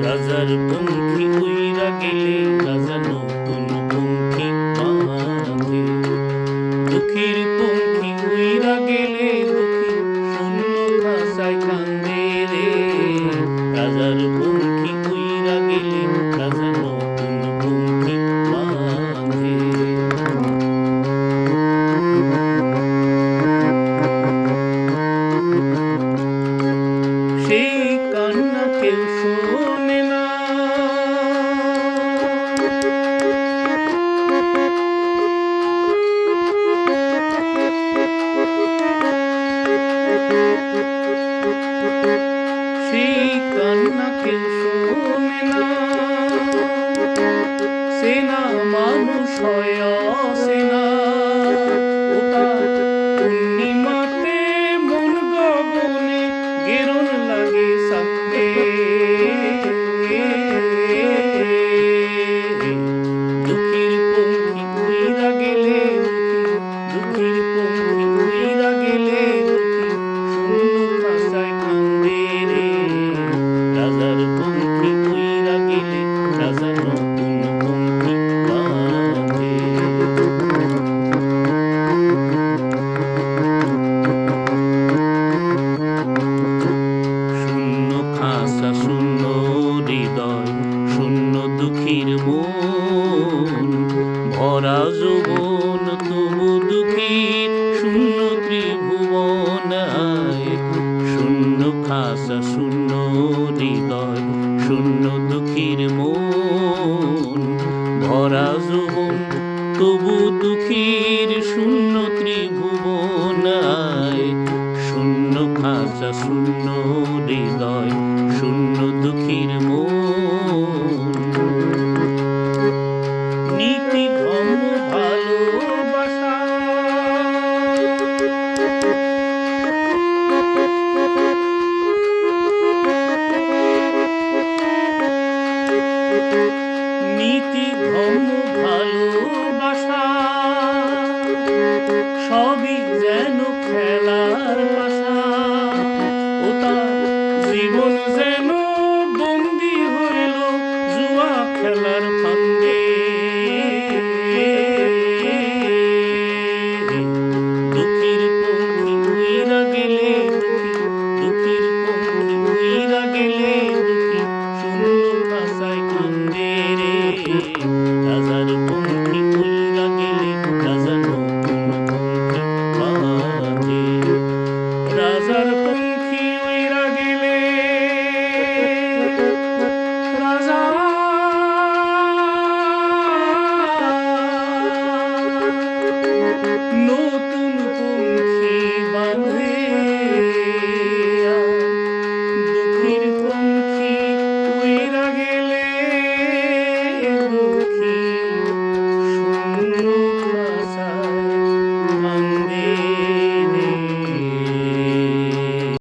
রাজার পঙ্খী উইরা গেলে রাজা নতুন পঙ্খী বাঁধে। দুঃখীর পঙ্খী উইরা গেলে দুঃখী শূন্য খাঁচায় কান্দে রে। রাজার পঙ্খী উইরা গেলে রাজা নতুন পঙ্খী বাঁধে। সেই কান্না কেউ শোনে না, সেই কান্না কেউ শোনে না। সেনা মানুষ হয় অসেনা, ওটা পূর্ণিমাতে মন গগনে গেরুন লাগে সঙ্গে। দুঃখীর পঙ্খী উইরা গেলে দুঃখীর পঙ্খী উইরা গেলে দুঃখী শূন্য খাঁচায় কান্দে রে। রাজার পঙ্খী উইরা গেলে রাজা নতুন পঙ্খী বাঁধে। শূন্য খাঁচা শূন্য হৃদয় শূন্য দুঃখীর মন, ভরা যৌবন তবু দুঃখীর শূন্য ত্রিভুবন। শূন্য খাঁচা শূন্য হৃদয় শূন্য দুঃখীর মন, ভরা যৌবন তবু দুঃখীর শূন্য ত্রিভুবন। শূন্য খাঁচা শূন্য হৃদয় শূন্য দুঃখীর মন। নীতি ধর্ম ভালোবাসা নীতি ধর্ম ভালোবাসা সবই যেন খেলার পাশা। ওটা জীবন যেন বন্দী হইল জুয়া খেলার